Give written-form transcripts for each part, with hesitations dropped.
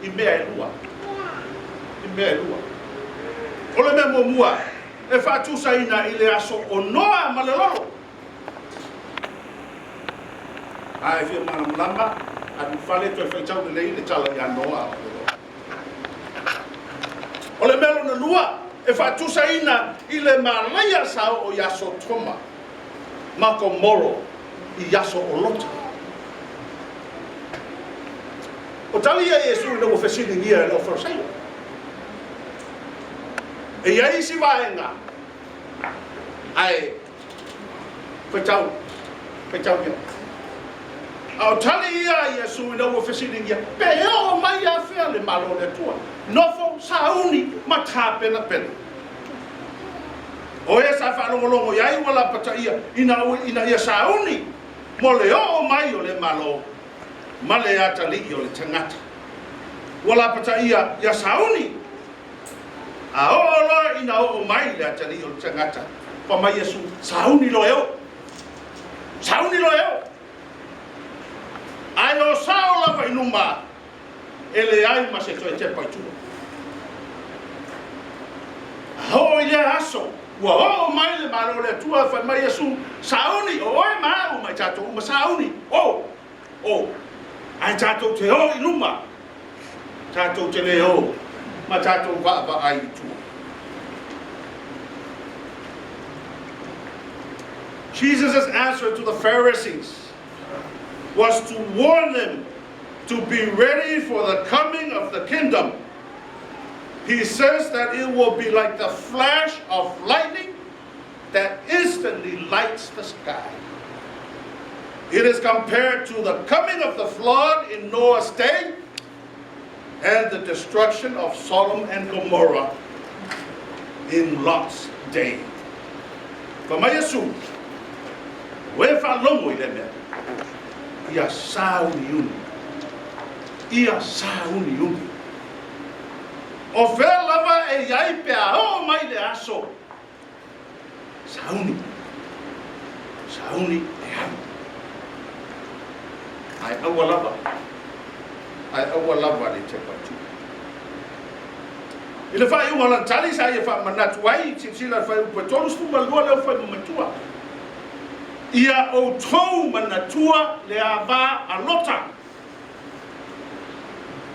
I mea lua. O le mea mua, e whātusa ina I le aso o noa ma le lolo. Ai fia mana lama, anu whale toi whaitau le lei le tala I anoa. O le mea lona lua, e whātusa ina I le malaya sao o yaso toma. Mako moro I yaso o lota. O tali ia Yesu ina mo fesini ngia le o farsaio. E iai si vaenga. Ai, whaitau ia. Au tali ia Yesu ina mo fesini ngia. Pe o mai a whea le malo le tua. Nofo sauni ma tā pena. O e sa whalongolongo iai wala pata ina ia sauni. Mo le o mai o le malo. Male ata li o le tangata. Wala pata ia sauni. A o lo ina o mai le ata li o le tangata. Pa mai Yesu sauni lo eo. Ai o sao lava inuma. Ele ai ma se toi te paitua. Ho ia aso. Wa o mai le malo le tua fa mai Yesu sauni o e ma o mai tato ma sauni. O. Ai tato te o inuma. Tato te le o. Ma tato va ai tu. Jesus' answer to the Pharisees was to warn them to be ready for the coming of the kingdom. He says that it will be like the flash of lightning that instantly lights the sky. It is compared to the coming of the flood in Noah's day and the destruction of Sodom and Gomorrah in Lot's day. Kama Yesu, wefa longo ile mea. Ia sauni uni. O whea lava e iai pea o mai le aso. Sauni e hau. Ai aua lava le te patu. I le whai uala tali sa ia wha manatu ai, sila whai upa tolu stuma lua leo whai mamatua. Ia o tou manatua le a wā a lota.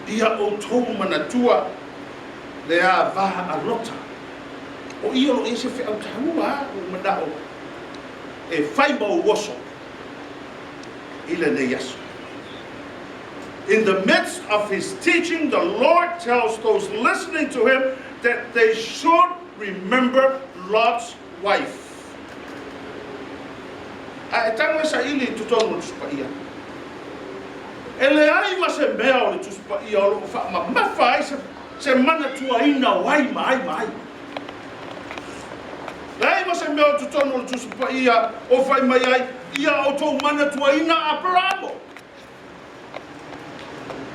Le a wā a lota. O ia lo e se whi au taua o manao. E whai mau woso. Ile ne yaso. In the midst of his teaching, the Lord tells those listening to him that they should remember Lot's wife. A tango sa ili tutonu tuspa ia. Ele ai ma se mea o le tuspa ia o lo fa ma mawhai se mana tua ina wai mai. Lai ma se mea o tutonu le tuspa ia o whai mai ai ia o tau mana tua ina Abramo.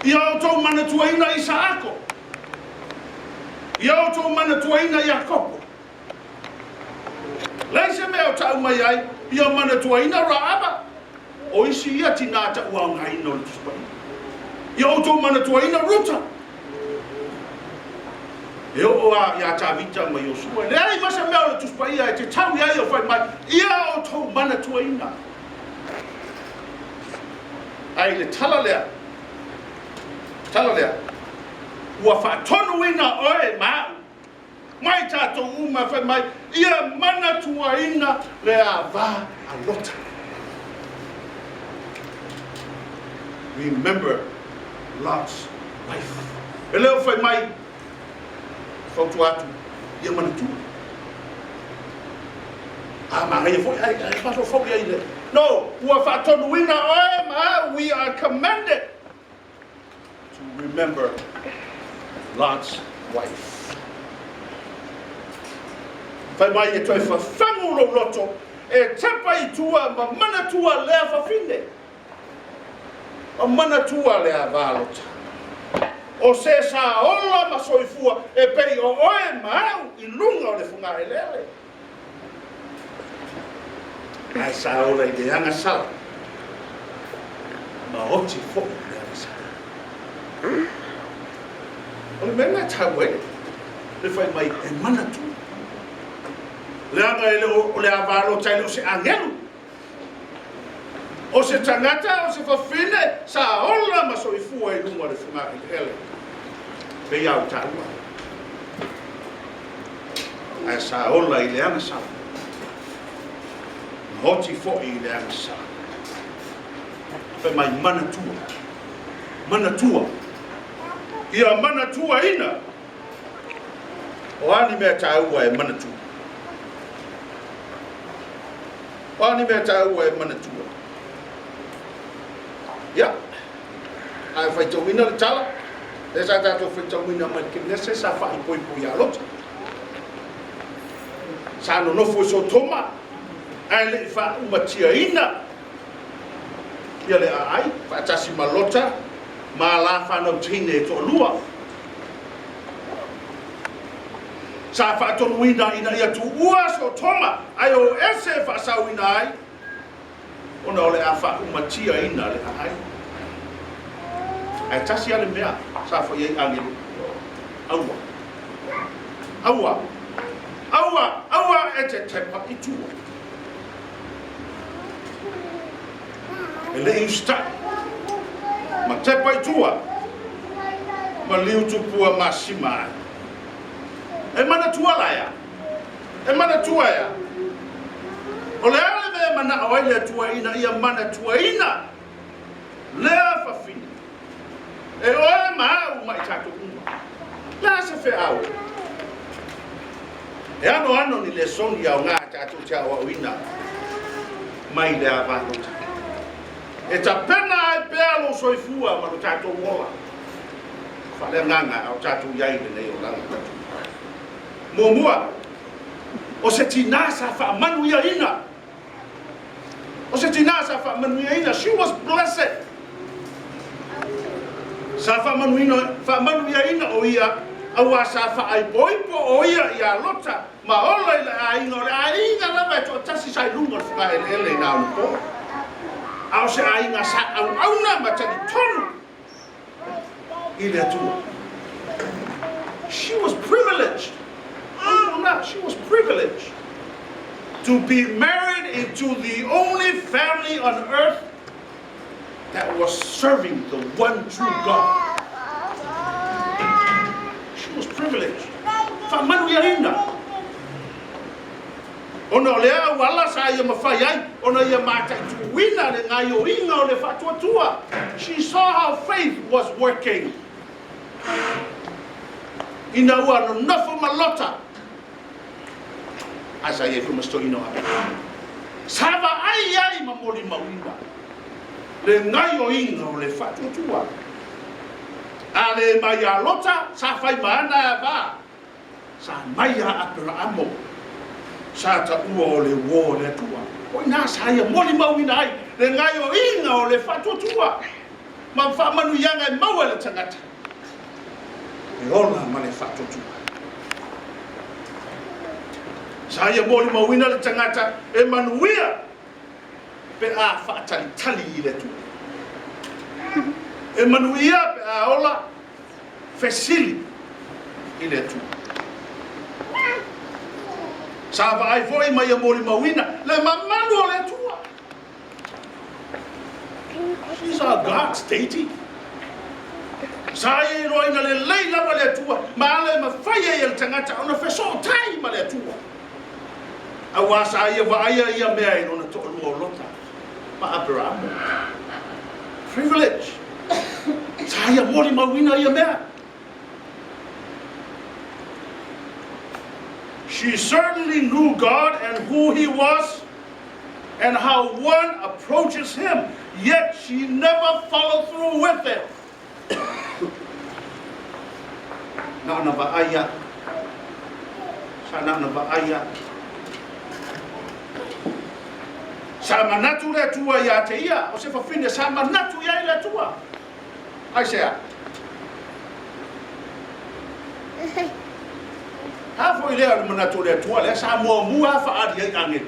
Ia o tau mana tua ina Isaako. Ia o tau mana tua ina Iakopo. Lai se mea o tau mai ai ia mana tua ina Raaba. O isi ia tinata ua ngai no le tuspa. Ia o tau mana tua ina Ruta. E o a ia tawita mai o sua. Le ai masa mea o le tuspa ia e te tau ia o whai mai. Ia o tau mana tua ina. Ai le tala lea. Ua whaatonu ina oe mau. Mai tato uma whai mai. Ia mana tua ina le a wā a lota. Remember Lot's wife. E leo whai mai. Whautu atu. Ia mana tua. Maha ia fwoi. Ai maso fwoi ai le. No. Ua whaatonu ina oe mau. We are commanded to remember Lot's wife. Whai mai e toi whawhangu lo loto e tepa I tua ma mana tua lea whawhine. A mana tua lea wālota. O se sa ola ma soifua e pei o oe mau I lunga o le whunga e lele. Ai sa ola I le anga sala. Ma oti fo le anga sala. le mena tawe le fai mai e mana tu le anga ele o le avalo tai o se angelu o se tangata o se fafine sa ola ma so ifua I lunga le funga I ele pe iau taua a sa ola I le anga sa hoti fo I le anga sa pe mai mana tua ia mana tua ina o ani mea taua e mana tua o ani mea taua e mana tua ia ai fai tauina le tala e sa tatou fai tauina mai kenese sa fai poipoi a lota sa nonofo so toma ai le fa umatia ina ia le ai fa tasi malota ma la fa no tine to lua sa fa to wina ina ia tu ua so toma ai o ese fa sa wina ai ona ole afa umatia ina le ai ai tasi ale mea sa fa ye angi aua ete tepa itu ele insta ma tepa itua ma liu tupua masima e mana tua la ya e mana tua ya o le ale me mana o ile tua ina ia mana tua ina le fa fini e o ma u mai tato uma la se fe au e ano ni le soni ya nga tato tia wa ina mai le ava e ta pena e pelo soifua ma lo tato mola fa le nganga au tato yai le o langa momua o se tinasa fa manu ia ina o se tinasa fa manu ia ina she was blessed sa fa manu ia ina o ia awa sa fa ai poipo o ia lota ma ola ila ai ngore ai nga lava to tasi sai lunga fa ele na po au se ai nga sa au na ma tani tonu ile tu she was privileged. She was privileged to be married into the only family on earth that was serving the one true God. She was privileged. Famanu yaina. Ona lea wala sa ia mafai ai, ona ia mata tu wina le ngayo inga o le fatua tua. She saw how faith was working. Ina ua no nofo malota. Asa ye kuma sto ino ape. Sava ai mamoli mawina. Le ngayo inga o le fatua tua. Ale maya lota sa fai mana ba. Sa maya apela amo. Sa ta ua o le wo le tua. O ina sa ia moli mawina ai. Le ngayo inga o le fatua tua. Ma fa manu yanga e maua le tangata. E ola ma le fatua tua. Saya moli mawina le tangata e manuia pe a whaatalitali I le tu. E manuia pe a ola fesili I le tu. Sa vai foi mai moli mawina le mamanu o le tua. She's our God's deity. Saya roina le leila ma le tua ma le mawhaia I le tangata ona feso tai ma le tua. Awasa ia va ia mea ino na to lo lota ma Abraham privilege saya mori mawina ia mea. She certainly knew God and who he was and how one approaches him, yet she never followed through with it. Na ba aya sana na ba aya sa manatu le tua ia te ia o se fafine sa manatu ia le tua ai sea ha foi le manatu le tua le sa mua fa adi ai ange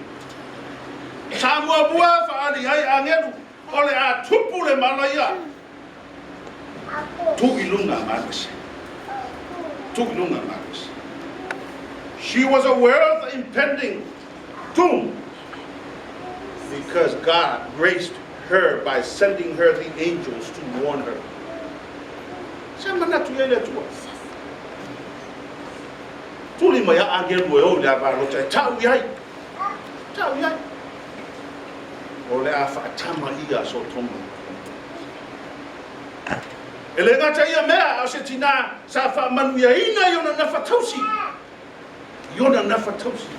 sa mua fa adi ai ange o le a tupu le malaya tu ilunga manase She was aware of the impending doom because God graced her by sending her the angels to warn her.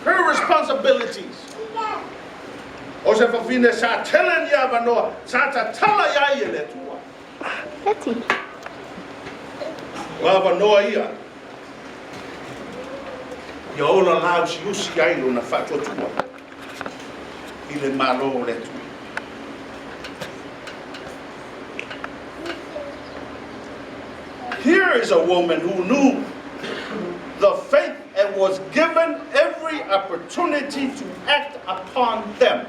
Her responsibilities. Here is a woman who knew the faith and was given every opportunity to act upon them.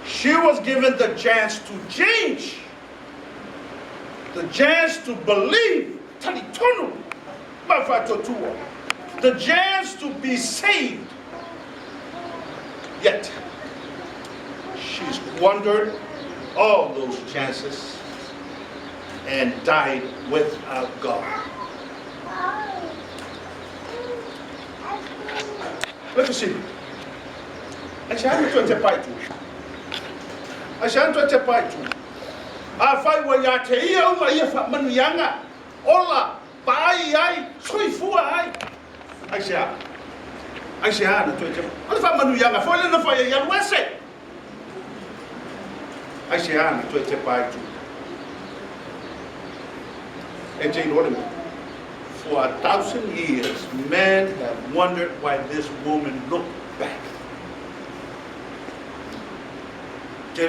She was given the chance to change, the chance to believe, the chance to be saved. Yet, she squandered all those chances and died without God. Let me see. I shall not to fight you. I shall not to fight you. I fight when you are here, my young younger. Ola, bye, sweet fool. I shall not to fight. If I'm a young, I fall in the fire, young West. I shall not to fight you. And Jane Order. For 1,000 years, men have wondered why this woman looked back. I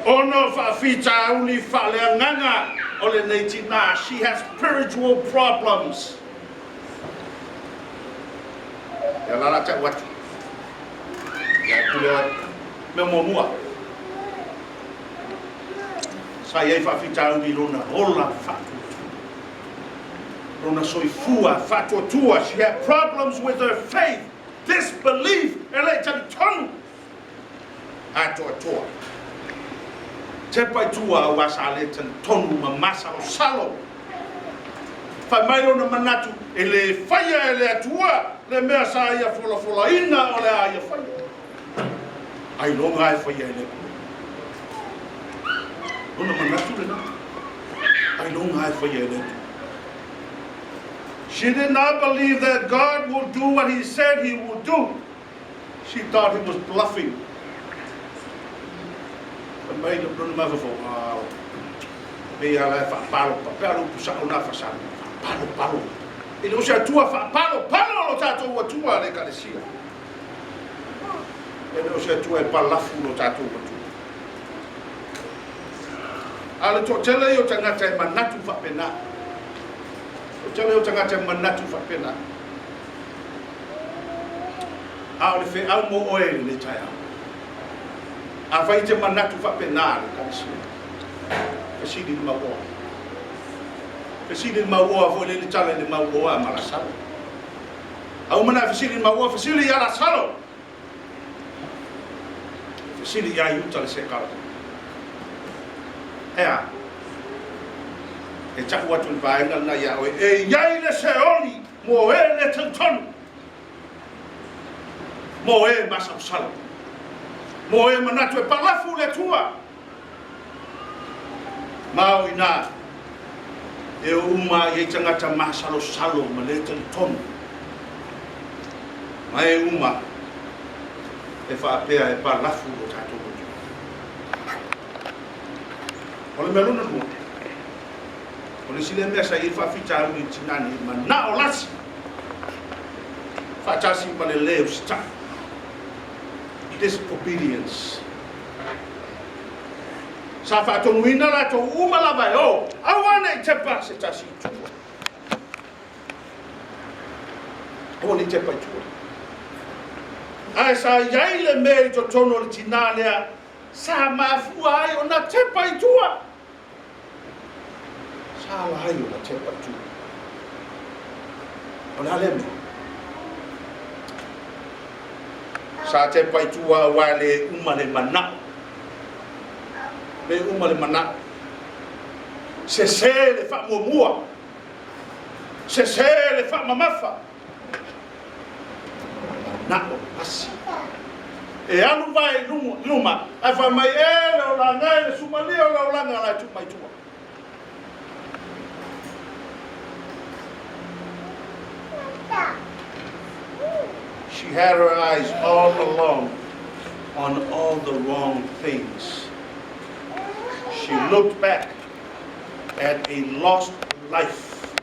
oh no, Fafita only Falanganga, Olenatina, she has spiritual problems. What? Memomua. Saya Fafita only Lona Hola Fatu. Lona Soifua, Fatu Tua, she had problems with her faith, disbelief, and later tongue. Atoa. Tepai tua was a little tonu mamasa o salo. Famailo na manatu ele fire ele tua le mesa ia fola ina ole ia fire. I long I for ye ele. Ona manatu le na. I long I for ye ele. She did not believe that God will do what he said he would do. She thought he was bluffing. Made up on the mother for me. I left a palo, Pusana for some palo. It was a two of a palo, tattoo, or two are like a sea. It was a two a palafu tattoo. I'll tell you to not a manatu for pena. Tell you to not a manatu for pena. I'll say I'm more oil in the tire. I fight him not to Fapenal, proceeding my war. Proceeding my war for the challenge in my war, Malasalo. A woman I've seen in my war, Facility Alasalo. Facility Ayutal Sekal. Yeah. A chap what will buy and Naya, a yay, let's say only more little ton. More mass of salad. Moe manatu e palafu le tua. Mau ina e uma ye tangata masalo salo maleta ton. Mai uma e fa pea e palafu o tato. Ole meluna no. Ole sile mesa e fa fita ni tinani mana olasi. Fa chasi pale leo sta. Disobedience. Safa to wina la to umala vai oh I want to pass it as you. foni te paitua. Ai sa yai le me to tono le tinalea sa mafua ai ona te paitua. Sa la ai ona te paitua. Ona le me. Sa te paitua wa le umale mana. Le umale mana. Se le fa mua. Se le fa mamafa. Na o pasi. E anu vai luma. Ai fa mai ele o la ngai le sumalia o la langa la tu mai tua. She had her eyes all along on all the wrong things. She looked back at a lost life,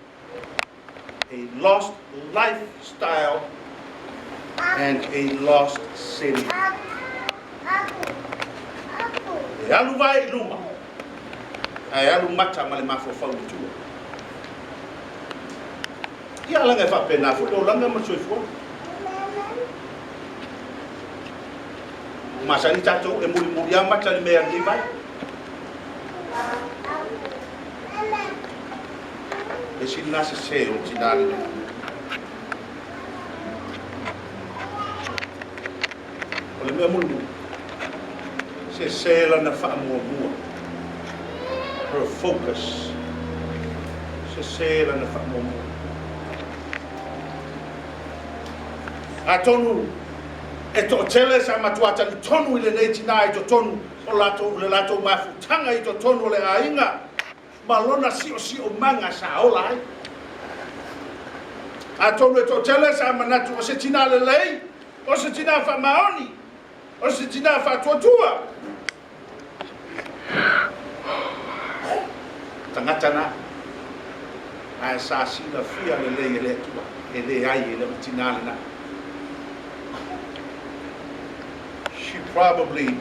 a lost lifestyle, and a lost city. E alu vai luma. Ai alu mata male mafofau tua. Ia langa fa pena fo do langa ma soifo. Masani tato e muri ya mata le mea ni vai. E si nasa se o tinale. O le mea muri. Se la na fa mua. Her focus. Se la na fa mua. A tonu e to tele sa matuata ni tonu ile nei tina i to tonu o le lato mafutanga i to tonu le ainga malona si o manga sa ola ai a tonu e to tele sa manatu o se tina le lei o se tina fa maoni o se tina fa tuatua tangatana a sa sina fia le lei le tua e le ai le tina le na. She probably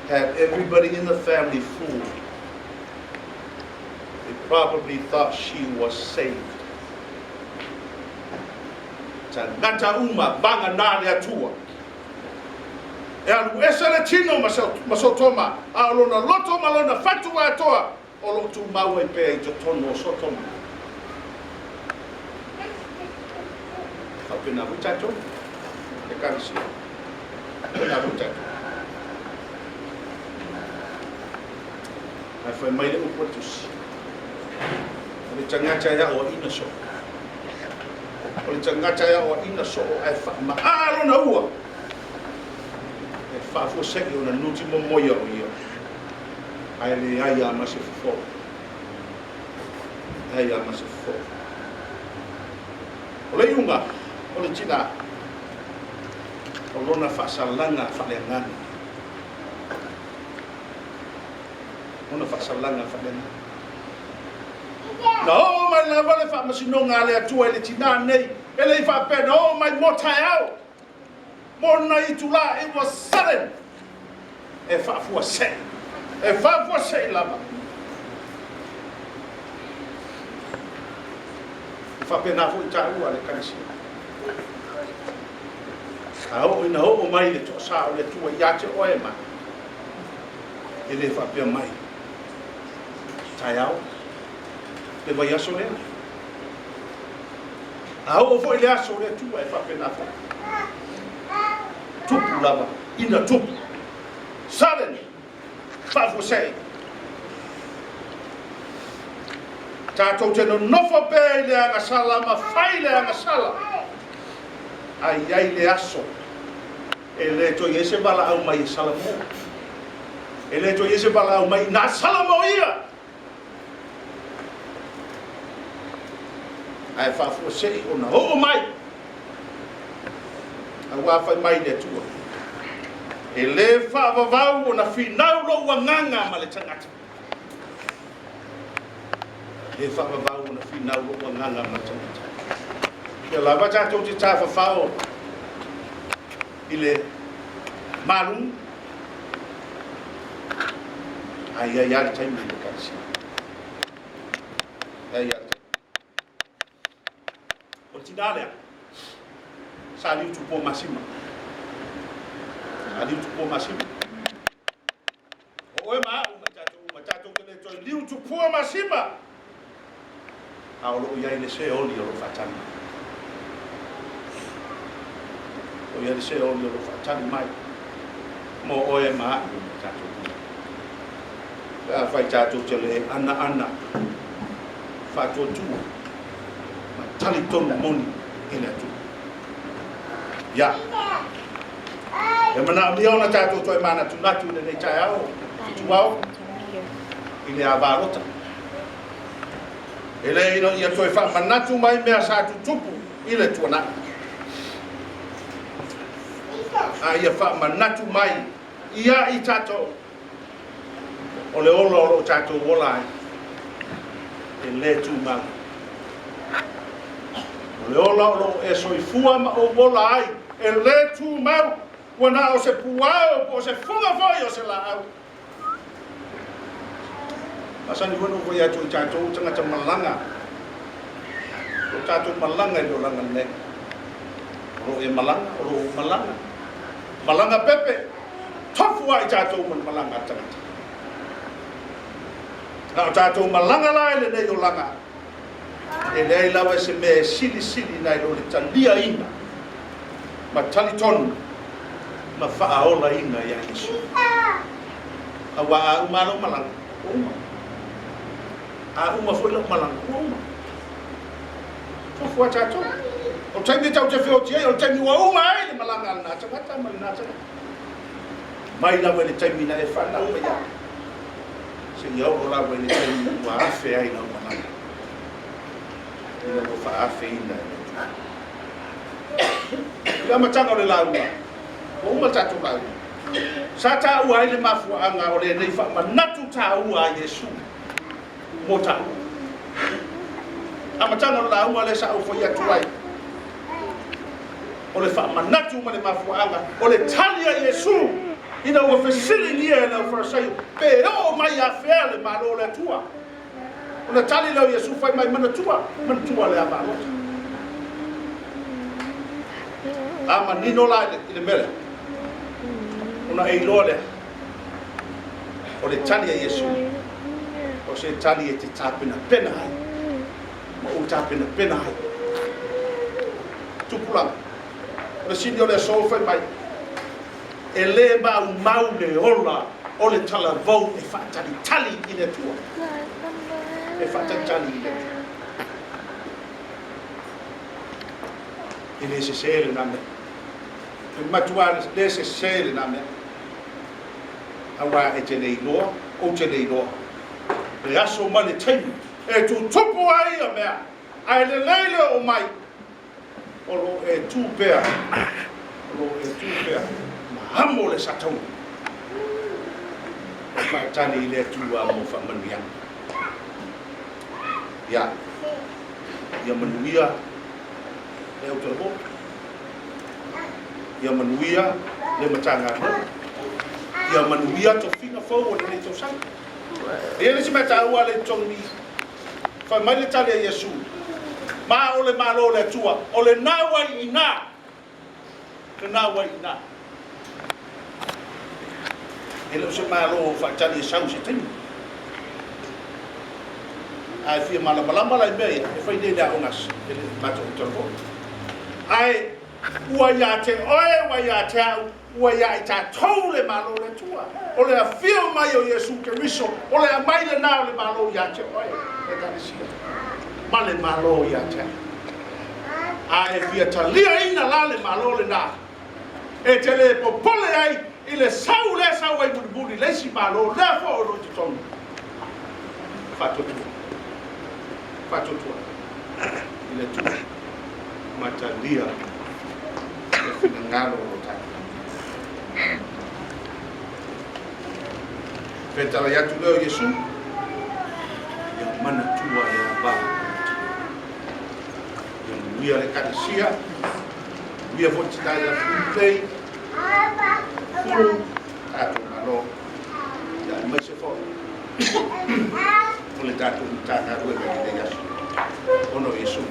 had everybody in the family fooled. They probably thought she was saved. Tangata uma banga na le atua. E alu esele tino masotoma a lona loto malona fatua atoa o lotu maua i pe i totono sotoma. Kapena hutato e karisi. Na ruta. Ai foi mai le upotus. O le tangata ya o ina so. O le tangata ya o ina so ai fa ma alo na ua. E fa fo se o na nuti mo moia o ia. Ai le ai a mase fo. Ai a mase fo. O le unga o le tina. O lona whaasalanga whalengan. Lona whaasalanga whalengan. Na o mai la wale whaamasinonga le atua ele tina nei. Ele I whaapena o mai motai au. Mona I tula, it was sudden. E whaafua se. E whaafua se lava. Whaapena fu I tāua le kanisi. Ao ina ho mai le to sa le tua ia te oe ma. Ele fa pe mai. Tai ao. Le vai aso le. Ao fo ile aso le tua e fa pe na fa. Tupu lava ina tupu. Sudden. Fa fo sei. Tato te no nofo pe le anga sala ma fai le anga sala. Ai le aso. Ele to yese bala au mai salamo. Ele to yese bala au mai na salamo ia. Ai fa fo sei ona ho mai. Awa fa mai le tua. Ele fa vavau ona finau lo wanganga ma le tangata. Ele fa vavau ona finau lo wanganga ma le tangata. Ke lava ta to ta fa fao. Ile malum ai ai time le kasi ai ai o sinalea. Sa liu tu po masima. Sa liu tu po masima. O ma chato que le toi liu tu po masima. Aulo ia ile se oli o fatani. O ia se oli o fatani mai. Mo oe ma chato. Fai chato chele ana fato tu ma tali ton moni ina tu ya e mana mi ona chato to mana tu na tu ne chai au tu au ile avarota ele ino ia to fa mana tu mai me sa tu tupu ile tu na ia fa mana tu mai ia I chato ole olo chato wola e le tu ma ole olo e soifua ma o wola ai e le tu ma wana o se puao o se funga foi o se la au asani wono ko ya tu chato tanga malanga o chato malanga do langa ne o e malanga pepe tofu ai chato malanga tanga na tato malanga la le nei o langa e lei lawa se me sili nai o le talia ina ma taliton ma faa ola ina ya Yesu awa a umalo malanga uma a uma foi lo malanga uma foi tato o taimi tau te feo tia o taimi wa uma ai le malanga na tata malina tata mai lawa le taimi na e fana uma ya se ia o la wele taimi wa afe ai na malanga ina o fa afe ina ia matanga o le laua o uma tatu laua sa ta ua ai le mafuaaga o le nei faamanatu tāua a Iesu mo tāua a matanga o le laua le sa ufoi atu ai o le faamanatu ma le mafuaaga o le tali a Iesu ina ua fesiligia na farasai pe o mai a fele malo le tua ona tali lo Iesu fai mai mana tua le avalo ama nino la ile mele ona e lole o le tali a Iesu o se tali e te tapina pena ai ma o tapina pena ai tupula o le sindi o le so fai mai e le mau le ola o le tala vau e whaatari tali I le tua. E whaatari tali I le tua. E le se sele na me. E matua le se sele na me. Awa e te nei loa, o te nei loa. E aso ma le taimi. E tu tupu ai a mea. Ai le leile o mai. O lo e tu pea. O lo e tu pea. Hamo le satau. Ma tani le tua mo fa mania. Ya. Ya manuia. Le o tolo. Ya manuia le matanga. Ya manuia to fina fo le to sang. Ele se meta ua le tongi. Fa mai le tali a Iesu. Ma ole malo le tua. Ole nawa ina. Ke nawa ina. Ele se malo fa tali sau se tini. Ai fia malama la be e fai de da onas ele mato torbo. Ai ua ya te oe wa ya te ua ya ta tole malo le tua. Ole a fia mai o Iesu Keriso. Ole a mai le na le malo ya te oe. E tani sia. Male malo ya te. Ai fia talia ina la le malo le na. E te le popole ai ile sau ai budi le si malo le fo o lo tonu fato tu ile tu matalia e finangalo o ta petala ya tu le Yesu ya mana tua ya ba ya wia le kadesia wia voti dai la play Tato malo ya mai se fo ole tato tanga ruega de Yesu ono Yesu